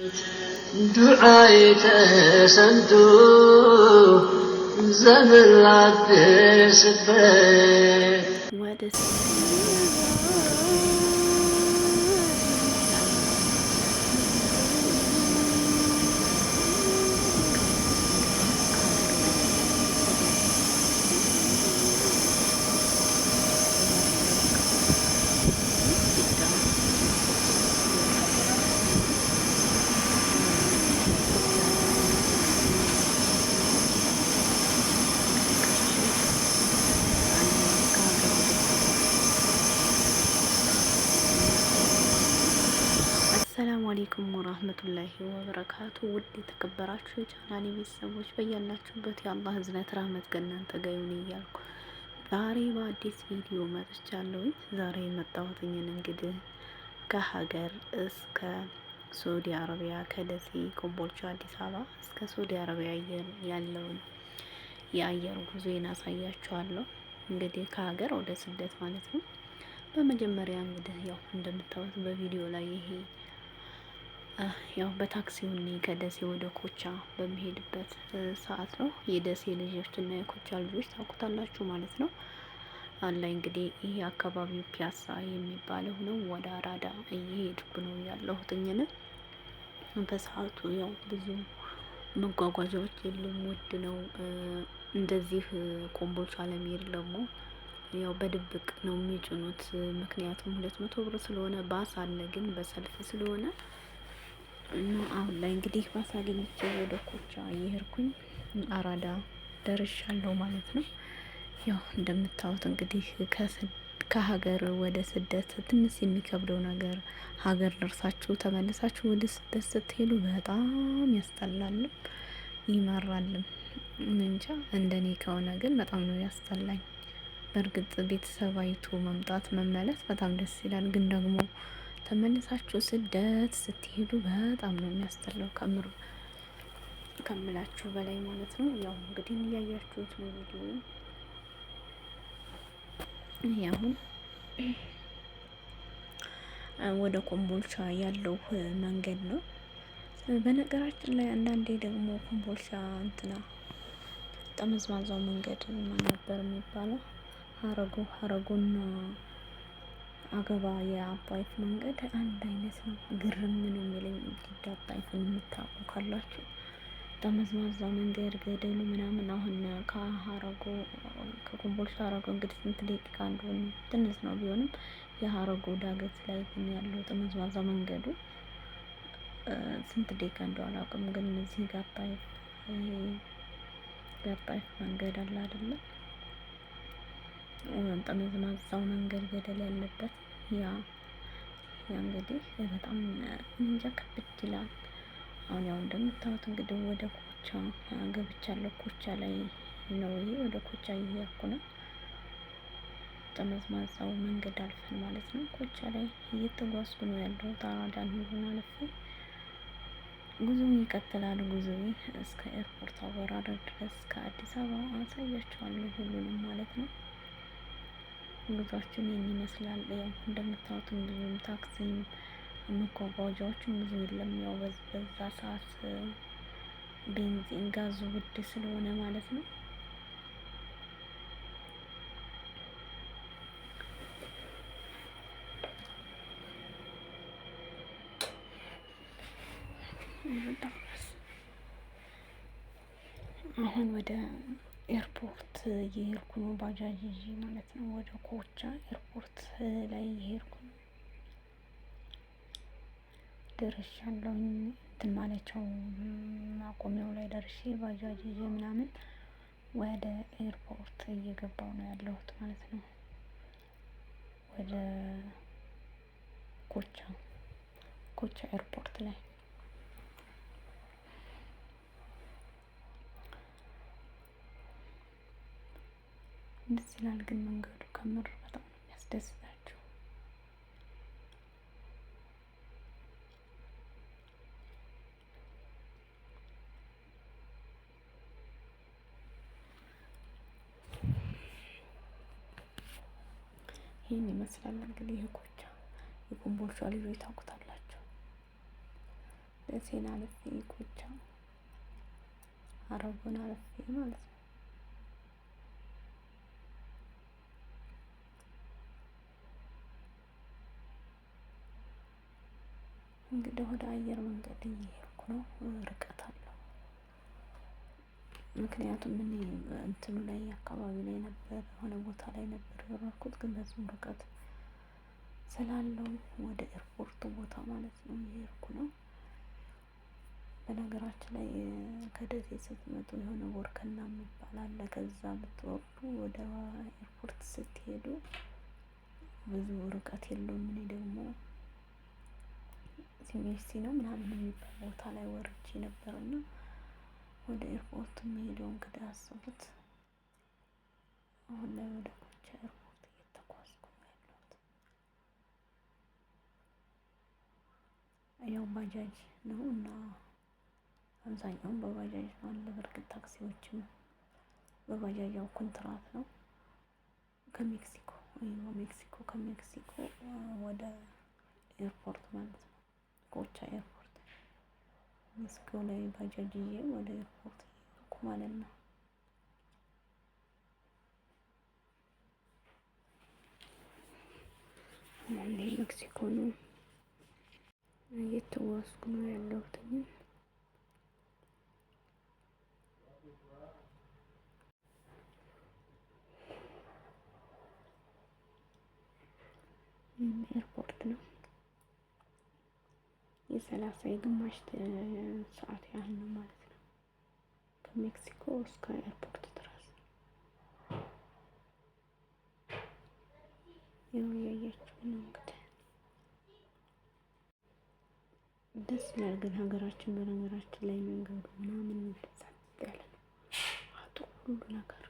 دعائي تسنتو زمرات سبت አሰላሙ አለይኩም ወራህመቱላሂ ወበረካቱ። ውድ የተከበራችሁ የቻናሌ ቤተሰቦች በያላችሁበት የአላህ ህዝነት ረህመት ከእናንተ ጋር ይሁን እያልኩ ዛሬ በአዲስ ቪዲዮ መጥቻለሁ። ዛሬ የመጣሁትኝ እንግዲህ ከሀገር እስከ ሳዑዲ አረቢያ ከደሴ ኮምቦልቻ፣ አዲስ አበባ እስከ ሳዑዲ አረቢያ ያለውን የአየር ጉዞዬን አሳያችኋለሁ። እንግዲህ ከሀገር ወደ ስደት ማለት ነው። በመጀመሪያ እንግዲህ ያው እንደምታዩት በቪዲዮ ላይ ይሄ ያው በታክሲው ከደሴ ወደ ኮቻ በሚሄድበት ሰዓት ነው። የደሴ ልጆች እና የኮቻ ልጆች ታውቁታላችሁ ማለት ነው። አሁን ላይ እንግዲህ ይሄ አካባቢው ፒያሳ የሚባለው ነው። ወደ አራዳ እየሄድኩ ነው ያለሁትኝ። በሰዓቱ ያው ብዙ መጓጓዣዎች የሉም፣ ውድ ነው። እንደዚህ ኮምቦልቻ ለመሄድ ደግሞ ያው በድብቅ ነው የሚጭኑት። ምክንያቱም 200 ብር ስለሆነ ባስ አለ፣ ግን በሰልፍ ስለሆነ እና አሁን ላይ እንግዲህ ባስ አግኝቼ ወደ ኮቻ እየሄድኩኝ አራዳ ደርሻለሁ ማለት ነው። ያው እንደምታዩት እንግዲህ ከሀገር ወደ ስደት ትንሽ የሚከብደው ነገር ሀገር ደርሳችሁ ተመልሳችሁ ወደ ስደት ስትሄዱ በጣም ያስጠላልም ይመራልም። እንጃ እንደኔ ከሆነ ግን በጣም ነው ያስጠላኝ። በእርግጥ ቤተሰብ አይቶ መምጣት መመለስ በጣም ደስ ይላል፣ ግን ደግሞ ተመልሳችሁ ስደት ስትሄዱ በጣም ነው የሚያስጠላው ከምላችሁ በላይ ማለት ነው። ያው እንግዲህ እያያችሁት ነው ቪዲዮ። አሁን ወደ ኮምቦልቻ ያለው መንገድ ነው። በነገራችን ላይ አንዳንዴ ደግሞ ኮምቦልቻ እንትና ጠመዝማዛው መንገድ ማን ነበር የሚባለው? ሀረጉና አገባ የአባይት መንገድ አንድ አይነት ነው። ግርም ነው የሚለኝ አባይትን የምታውቁ ካላችሁ ጠመዝማዛው መንገድ ገደሉ ምናምን። አሁን ከሀረጉ ከኮምቦልቻ ሀረጉ እንግዲህ ስንት ደቂቃ እንደሆነ ትንሽ ነው ቢሆንም የሀረጉ ዳገት ላይ ግን ያለው ጠመዝማዛ መንገዱ ስንት ደቂቃ እንደው አላውቅም። ግን እዚህ ጋጣይፍ መንገድ አለ አይደለም? ጠመዝማዛው መንገድ ገደል ያለበት ያ እንግዲህ በጣም እንጃ ከብድ ይላል። አሁን ያው እንደምታዩት እንግዲህ ወደ ኮቻ ገብቻለሁ። ኮቻ ላይ ነው ይሄ፣ ወደ ኮቻ እየሄድኩ ነው። ጠመዝማዛው መንገድ አልፈን ማለት ነው። ኮቻ ላይ እየተጓዝኩ ነው ያለሁት። አራዳን ሁሉን አልፌ ጉዞ ይቀጥላል። ጉዞ እስከ ኤርፖርት አወራረድ ድረስ ከአዲስ አበባ አሳያችኋለሁ ሁሉንም ማለት ነው። ጉዟችን ይህን ይመስላል። ያው እንደምታዩትም ብዙም ታክሲም መጓጓዣዎችም ብዙ የለም። ያው በዛ ሰዓት ቤንዚን ጋዙ ውድ ስለሆነ ማለት ነው። አሁን ወደ ኤርፖርት እየሄድኩ ነው፣ ባጃጅ ይዤ ማለት ነው። ወደ ኮቻ ኤርፖርት ላይ እየሄድኩ ነው። ደርሻለሁኝ። እንትን ማለቻው ማቆሚያው ላይ ደርሼ ባጃጅ ይዤ ምናምን ወደ ኤርፖርት እየገባው ነው ያለሁት ማለት ነው። ወደ ኮቻ ኤርፖርት ላይ ደስ ይላል። ግን መንገዱ ከምር በጣም ነው የሚያስደስታቸው። ይህን ይመስላል እንግዲህ የኮቻ የኮምቦልቻ ልጆች ታውቁታላችሁ። ደሴን አልፌ ኮቻ አረቡን አልፌ ማለት ነው። እንግዲህ ወደ አየር መንገድ እየሄድኩ ነው። ርቀት አለው። ምክንያቱም እኔ እንትኑ ላይ አካባቢ ላይ ነበር የሆነ ቦታ ላይ ነበር የወረድኩት፣ ግን በዚህም ርቀት ስላለው ወደ ኤርፖርት ቦታ ማለት ነው እየሄድኩ ነው። በነገራችን ላይ ከደሴ ስትመጡ የሆነ ቦርከና የሚባል አለ። ከዛ ብትወርዱ ወደ ኤርፖርት ስትሄዱ ብዙ ርቀት የለውም። እኔ ደግሞ ሲሜሲ ነው ምናምን የሚባል ቦታ ላይ ወርጄ ነበርና ወደ ኤርፖርት የሚሄደው እንግዲህ አስቡት። አሁን ላይ ወደ ኮቻ ኤርፖርት እየተጓዝኩ ነው ያለሁት። ያው ባጃጅ ነው እና አብዛኛውን በባጃጅ ነው አለ። በርግጥ ታክሲዎችም በባጃጅ ያው ኮንትራት ነው። ከሜክሲኮ ሜክሲኮ ከሜክሲኮ ወደ ኤርፖርት ማለት ነው። ኮቻ ኤርፖርት ሜክሲኮ ላይ ባጃጅ ይዤ ወደ ኤርፖርት እየሄድኩ ማለት ነው። አንዴ ሜክሲኮ ነው እየተጓዝኩ ነው ያለሁት። ኤርፖርት ነው። የሰላሳ የግማሽ ሰዓት ያህል ነው ማለት ነው ከሜክሲኮ እስከ ኤርፖርት ድረስ። ያው ያያችሁ ነው እንግዲህ ደስ ይላል። ግን ሀገራችን በነገራችን ላይ መንገዱ ምናምን ጸጥ ያለ ነው። አጡ ሁሉ ነገር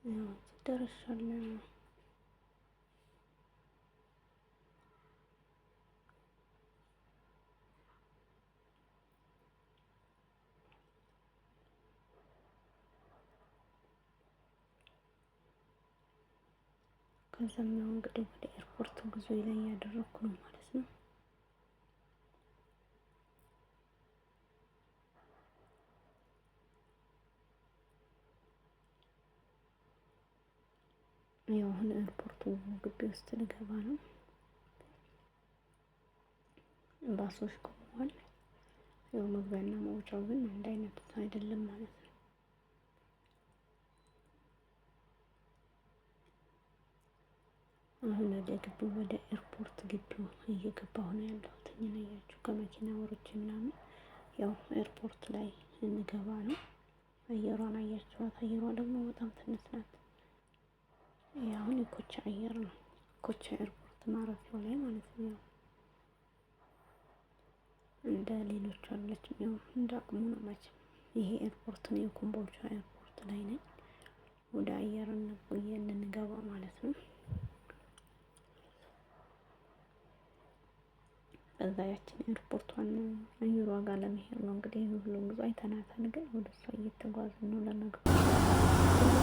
ያው ደርሻለሁ። ከዛም ያው እንግዲህ ወደ ኤርፖርት ጉዞ ላይ ያደረኩ ነው ማለት ነው። ያው አሁን ኤርፖርቱ ግቢ ውስጥ ልገባ ነው። ባሶች ቆመዋል። ያው መግቢያና መውጫው ግን አንድ አይነት አይደለም ማለት ነው። አሁን ወደ ግቢው ወደ ኤርፖርት ግቢው እየገባሁ ነው ያለሁት። እያያችሁ ከመኪና ወርጄ ምናምን ያው ኤርፖርት ላይ እንገባ ነው። አየሯን አያችኋት? አየሯ ደግሞ በጣም ትንሽ ናት። አሁን የኮቻ አየር ነው። ኮቻ ኤርፖርት ማረፊያው ላይ ማለት ነው። ያው እንደ ሌሎች አለችም። ያው እንደ አቅሙ ነው መቼም። ይሄ ኤርፖርት ነው፣ የኮምቦልቻ ኤርፖርት ላይ ነኝ። ወደ አየር እንገባ ማለት ነው። ከዛ ያችን ኤርፖርቷን አየሯ ጋር ለመሄድ ነው እንግዲህ ሁሉም ጉዞ አይተናታል። ግን ወደ እሷ እየተጓዝን ነው ለመግባት።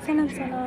ሰላም ሰላም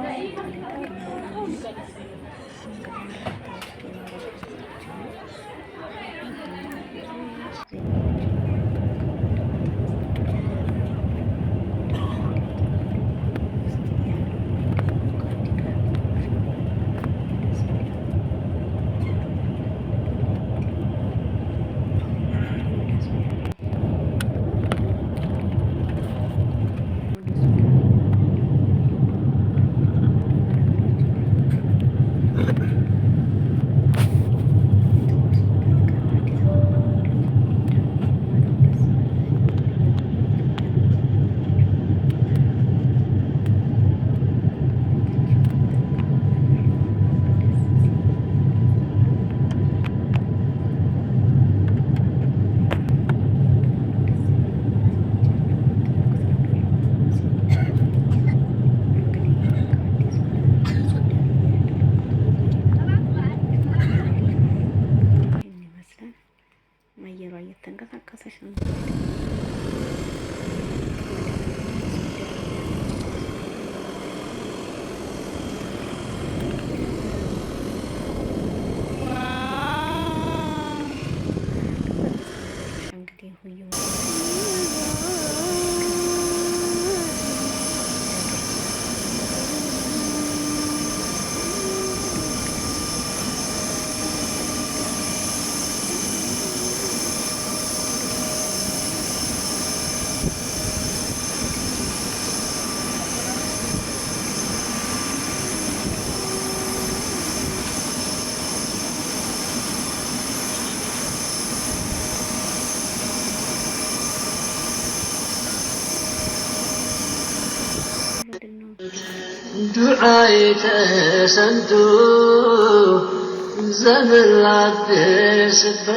አየሯ እየተንቀሳቀሰች ነው። እንግዲህ ሁዩ ዱዓዬ ተሰምቶ ዘመን ላትደርስበት